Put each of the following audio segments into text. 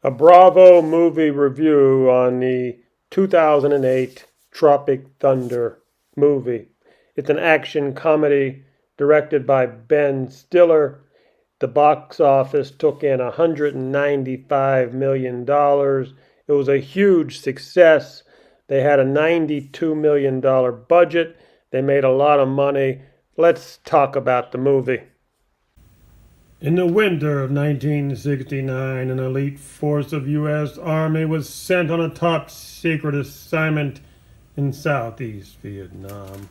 A Bravo movie review on the 2008 Tropic Thunder movie. It's an action comedy directed by Ben Stiller. The box office took in $195 million. It was a huge success. They had a $92 million budget. They made a lot of money. Let's talk about the movie. In the winter of 1969, an elite force of U.S. Army was sent on a top secret assignment in Southeast Vietnam.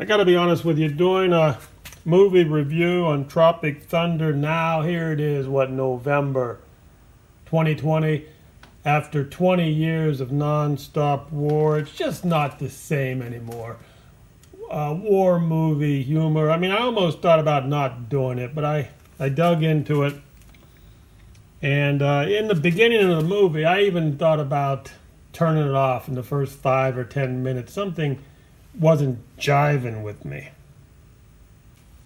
I gotta be honest with you, doing a movie review on Tropic Thunder now, here it is, November 2020. After 20 years of non-stop war, it's just not the same anymore. War movie humor. I mean, I almost thought about not doing it, but I dug into it. And in the beginning of the movie, I even thought about turning it off in the first 5 or 10 minutes. Something wasn't jiving with me.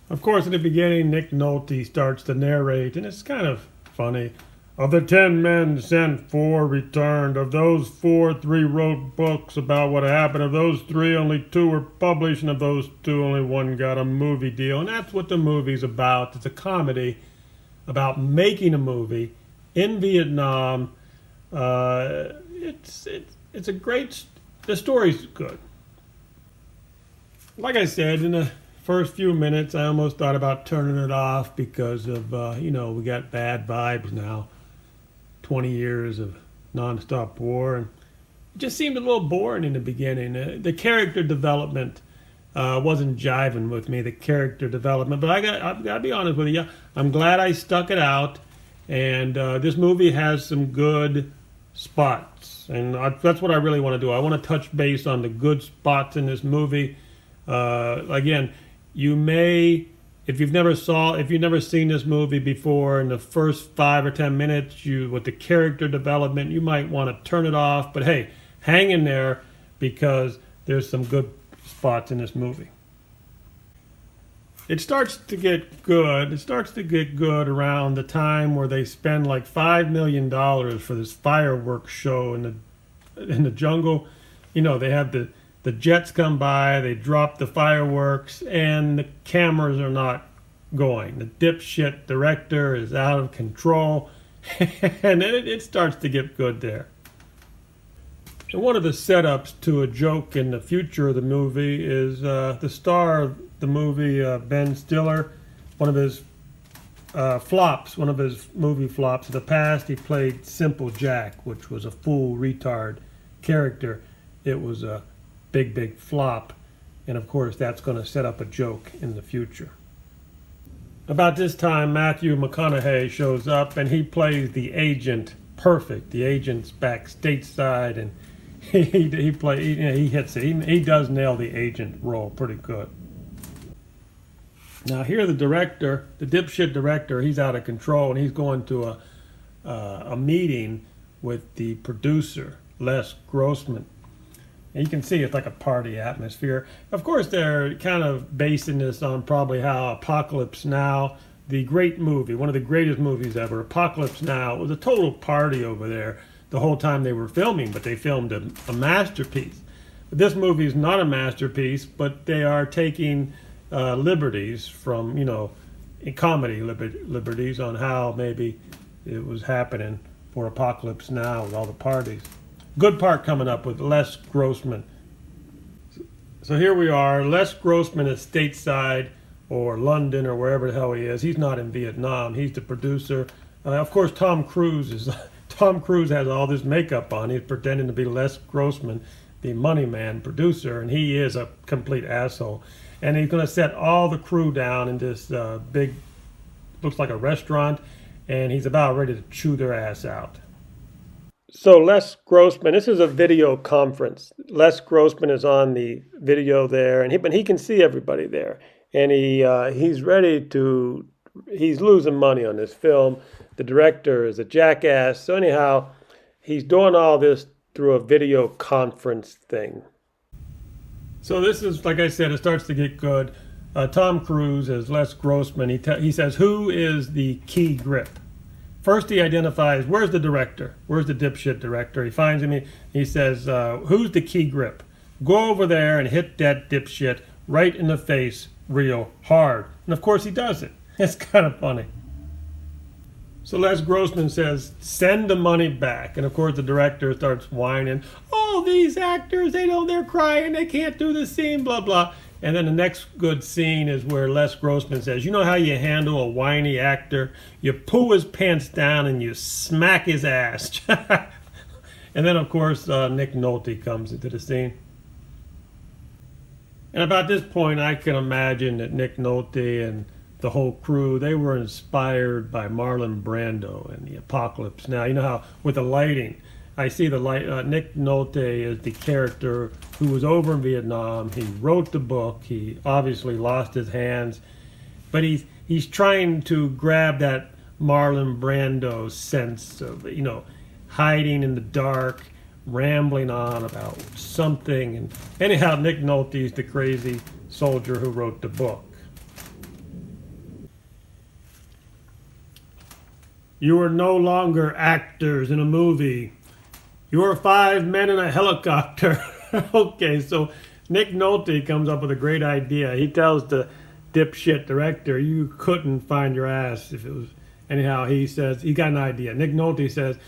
Of course, in the beginning, Nick Nolte starts to narrate, and it's kind of funny. Of the 10 men sent, 4 returned. Of those 4, 3 wrote books about what happened. Of those 3, only 2 were published. And of those 2, only 1 got a movie deal. And that's what the movie's about. It's a comedy about making a movie in Vietnam. It's a great... The story's good. Like I said, in the first few minutes, I almost thought about turning it off because of, we got bad vibes now. 20 years of nonstop war, and it just seemed a little boring in the beginning. The character development wasn't jiving with me, the character development, but I've got to be honest with you, I'm glad I stuck it out, and this movie has some good spots, and that's what I really want to do. I want to touch base on the good spots in this movie. Again, you may... If you've never seen this movie before, in the first 5 or 10 minutes, with the character development, you might want to turn it off. But hey, hang in there because there's some good spots in this movie. It starts to get good. It starts to get good around the time where they spend like $5 million for this fireworks show in the jungle. They have the jets come by, they drop the fireworks, and the cameras are not going. The dipshit director is out of control, and it starts to get good there. And one of the setups to a joke in the future of the movie is the star of the movie, Ben Stiller, one of his movie flops of the past, he played Simple Jack, which was a fool retard character. It was a big flop, and of course that's going to set up a joke in the future. About this time, Matthew McConaughey shows up, and he plays the agent perfect. The agent's back stateside, and he hits it. He does nail the agent role pretty good. Now here the director, the dipshit director, he's out of control, and he's going to a meeting with the producer, Les Grossman. And you can see it's like a party atmosphere. Of course, they're kind of basing this on probably how Apocalypse Now, the great movie, one of the greatest movies ever, Apocalypse Now, it was a total party over there the whole time they were filming, but they filmed a masterpiece. But this movie is not a masterpiece, but they are taking liberties from, comedy liberties on how maybe it was happening for Apocalypse Now with all the parties. Good part coming up with Les Grossman. So here we are. Les Grossman is stateside or London or wherever the hell he is. He's not in Vietnam. He's the producer. Of course, Tom Cruise has all this makeup on. He's pretending to be Les Grossman, the money man producer, and he is a complete asshole. And he's going to set all the crew down in this big, looks like a restaurant, and he's about ready to chew their ass out. So Les Grossman, this is a video conference. Les Grossman is on the video there, and he can see everybody there. And he's losing money on this film. The director is a jackass. So anyhow, he's doing all this through a video conference thing. So this is, like I said, it starts to get good. Tom Cruise as Les Grossman. He says, "Who is the key grip?" First, he identifies, where's the director? Where's the dipshit director? He finds him. He says, who's the key grip? Go over there and hit that dipshit right in the face real hard. And of course he does it. It's kind of funny. So Les Grossman says, send the money back. And of course the director starts whining. Oh, these actors, they're crying. They can't do the scene, blah, blah. And then the next good scene is where Les Grossman says, you know how you handle a whiny actor? You pull his pants down and you smack his ass. And then, of course, Nick Nolte comes into the scene. And about this point, I can imagine that Nick Nolte and the whole crew, they were inspired by Marlon Brando and the Apocalypse Now. You know how, with the lighting, I see the light. Nick Nolte is the character who was over in Vietnam. He wrote the book. He obviously lost his hands, but he's trying to grab that Marlon Brando sense of hiding in the dark, rambling on about something. And anyhow, Nick Nolte is the crazy soldier who wrote the book. You are no longer actors in a movie. You are 5 men in a helicopter. Okay, so Nick Nolte comes up with a great idea. He tells the dipshit director, you couldn't find your ass if it was... Anyhow, he says, he got an idea. Nick Nolte says,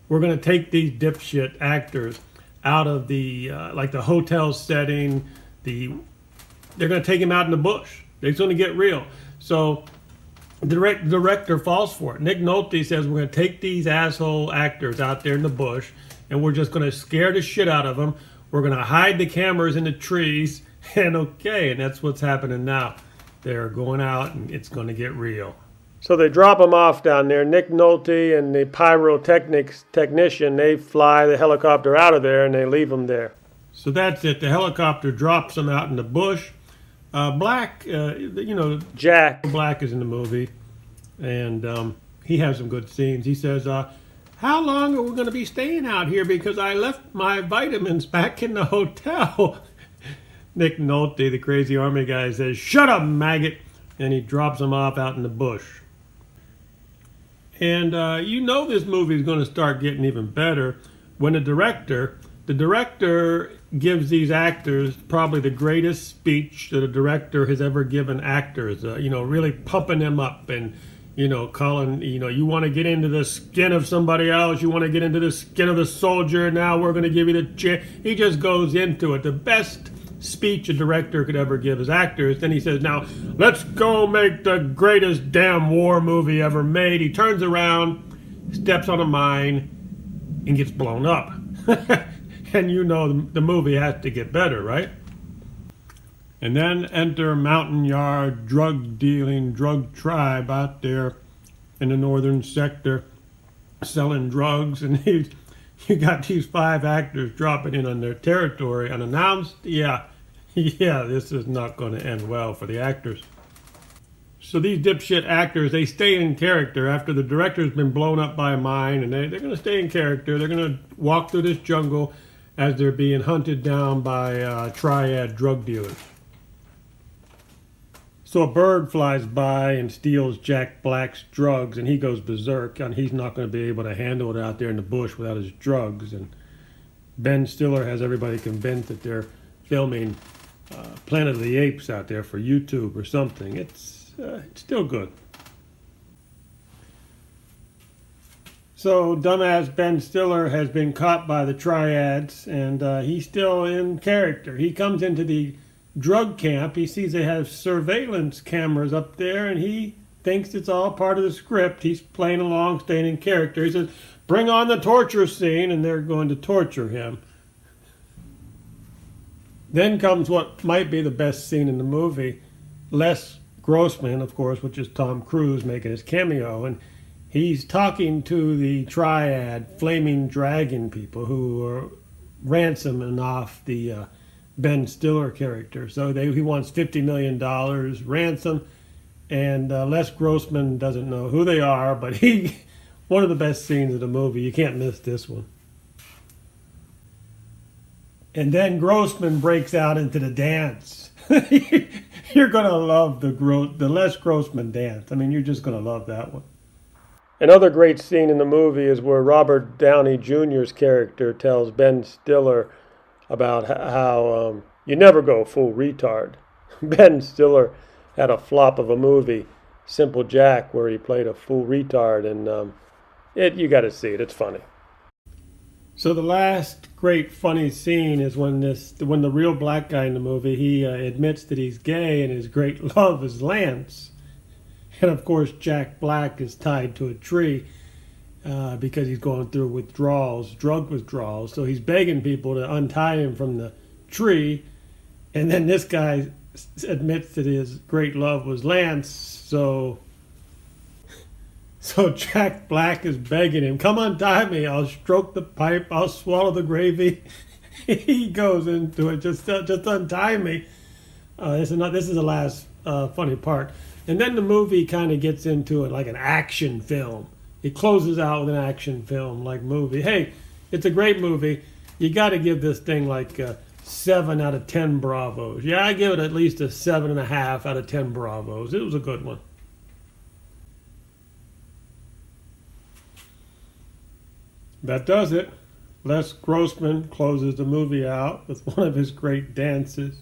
we're going to take these dipshit actors out of the, the hotel setting. They're going to take him out in the bush. It's going to get real. So the director falls for it. Nick Nolte says, we're going to take these asshole actors out there in the bush, and we're just going to scare the shit out of them. We're going to hide the cameras in the trees. And that's what's happening now. They're going out, and it's going to get real. So they drop them off down there. Nick Nolte and the pyrotechnics technician, they fly the helicopter out of there, and they leave them there. So that's it. The helicopter drops them out in the bush. Black, Jack Black is in the movie, and he has some good scenes. He says, how long are we going to be staying out here? Because I left my vitamins back in the hotel. Nick Nolte, the crazy army guy, says, shut up, maggot. And he drops them off out in the bush. And this movie is going to start getting even better when the director gives these actors probably the greatest speech that a director has ever given actors, really pumping them up and, calling, you want to get into the skin of somebody else, you want to get into the skin of the soldier, now we're going to give you the chance. He just goes into it. The best speech a director could ever give his actors. Then he says, now let's go make the greatest damn war movie ever made. He turns around, steps on a mine, and gets blown up. And the movie has to get better, right? And then enter Mountain Yard drug-dealing drug tribe out there in the northern sector selling drugs. And you got these 5 actors dropping in on their territory unannounced. Yeah, this is not going to end well for the actors. So these dipshit actors, they stay in character after the director's been blown up by a mine, and they're going to stay in character. They're going to walk through this jungle as they're being hunted down by triad drug dealers. So a bird flies by and steals Jack Black's drugs, and he goes berserk, and he's not going to be able to handle it out there in the bush without his drugs. And Ben Stiller has everybody convinced that they're filming Planet of the Apes out there for YouTube or something. It's still good. So dumbass Ben Stiller has been caught by the triads, and he's still in character. He comes into the drug camp. He sees they have surveillance cameras up there, and he thinks it's all part of the script. He's playing along, staying in character. He says, bring on the torture scene, and they're going to torture him. Then comes what might be the best scene in the movie. Les Grossman, of course, which is Tom Cruise making his cameo, and he's talking to the triad flaming dragon people who are ransoming off the Ben Stiller character. So he wants $50 million ransom, and Les Grossman doesn't know who they are, but one of the best scenes of the movie. You can't miss this one. And then Grossman breaks out into the dance. You're going to love the Les Grossman dance. I mean, you're just going to love that one. Another great scene in the movie is where Robert Downey Jr.'s character tells Ben Stiller about how you never go full retard. Ben Stiller had a flop of a movie, Simple Jack, where he played a full retard, and you got to see it. It's funny. So the last great funny scene is when the real black guy in the movie he admits that he's gay and his great love is Lance, and of course Jack Black is tied to a tree because he's going through withdrawals, drug withdrawals. So he's begging people to untie him from the tree, and then this guy admits that his great love was Lance. So Jack Black is begging him, "Come untie me. I'll stroke the pipe. I'll swallow the gravy." He goes into it, just untie me. This is the last funny part, and then the movie kind of gets into it like an action film. It closes out with an action film like movie. Hey, it's a great movie. You got to give this thing like 7 out of 10 Bravos. Yeah, I give it at least a 7.5 out of 10 Bravos. It was a good one. That does it. Les Grossman closes the movie out with one of his great dances.